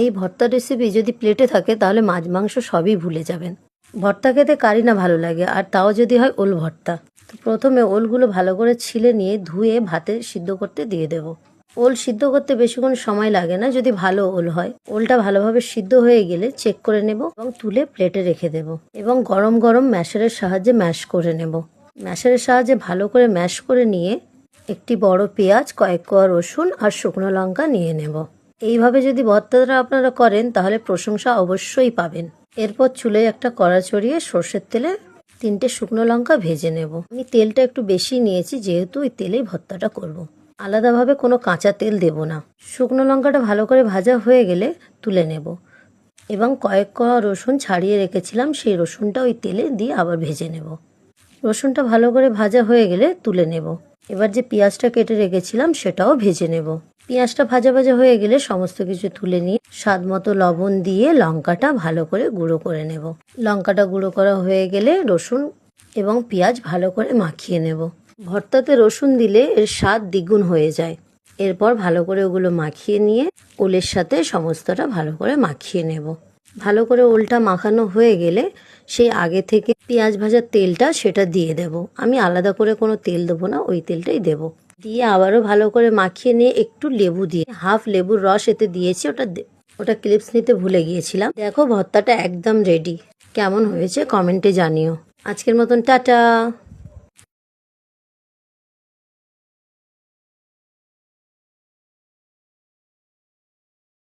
এই ভর্তা রেসিপি যদি প্লেটে থাকে তাহলে মাছ মাংস সবই ভুলে যাবেন। ভর্তা খেতে কারই না ভালো লাগে, আর তাও যদি হয় ওল ভর্তা। তো প্রথমে ওলগুলো ভালো করে ছিলে নিয়ে ধুয়ে ভাতে সিদ্ধ করতে দিয়ে দেব। ওল সিদ্ধ করতে বেশিক্ষণ সময় লাগে না যদি ভালো ওল হয়। ওলটা ভালোভাবে সিদ্ধ হয়ে গেলে চেক করে নেব এবং তুলে প্লেটে রেখে দেব এবং গরম গরম ম্যাশারের সাহায্যে ম্যাশ করে নেব। ম্যাশারের সাহায্যে ভালো করে ম্যাশ করে নিয়ে একটি বড় পেঁয়াজ, কয়েক কোয়া রসুন আর শুকনো লঙ্কা নিয়ে নেব। এইভাবে যদি ভর্তাটা আপনারা করেন তাহলে প্রশংসা অবশ্যই পাবেন। এরপর চুলায় একটা কড়া চড়িয়ে সর্ষের তেলে 3টে শুকনো লঙ্কা ভেজে নেব। আমি তেলটা একটু বেশি নিয়েছি যেহেতু ওই তেলেই ভর্তাটা করব। আলাদাভাবে কোনো কাঁচা তেল দেব না। শুকনো লঙ্কাটা ভালো করে ভাজা হয়ে গেলে তুলে নেব এবং কয়েক কোয়া রসুন ছাড়িয়ে রেখেছিলাম সেই রসুনটা ওই তেলে দিয়ে আবার ভেজে নেব। রসুনটা ভালো করে ভাজা হয়ে গেলে তুলে নেব। এবার যে পেঁয়াজটা কেটে রেখেছিলাম সেটাও ভেজে নেব। পেঁয়াজটা ভাজা ভাজা হয়ে গেলে সমস্ত কিছু তুলে নিয়ে স্বাদ মতো লবণ দিয়ে লঙ্কাটা ভালো করে গুঁড়ো করে নেব। লঙ্কাটা গুঁড়ো করা হয়ে গেলে রসুন এবং পেঁয়াজ ভালো করে মাখিয়ে নেব। ভর্তাতে রসুন দিলে এর স্বাদ দ্বিগুণ হয়ে যায়। এরপর ভালো করে ওগুলো মাখিয়ে নিয়ে ওলের সাথে সমস্তটা ভালো করে মাখিয়ে নেব। ভালো করে ওলটা মাখানো হয়ে গেলে সেই আগে থেকে পেঁয়াজ ভাজার তেলটা সেটা দিয়ে দেব। আমি আলাদা করে কোনো তেল দেবো না, ওই তেলটাই দেব। দিয়ে আবারও ভালো করে মাখিয়ে নিয়ে একটু লেবু দিয়ে হাফ লেবুর রস এতে দিয়েছি, ওটা ক্লিপস নিতে ভুলে গিয়েছিলাম। দেখো ভর্তাটা একদম রেডি। কেমন হয়েছে কমেন্টে জানিও। আজকের মতন টাটা।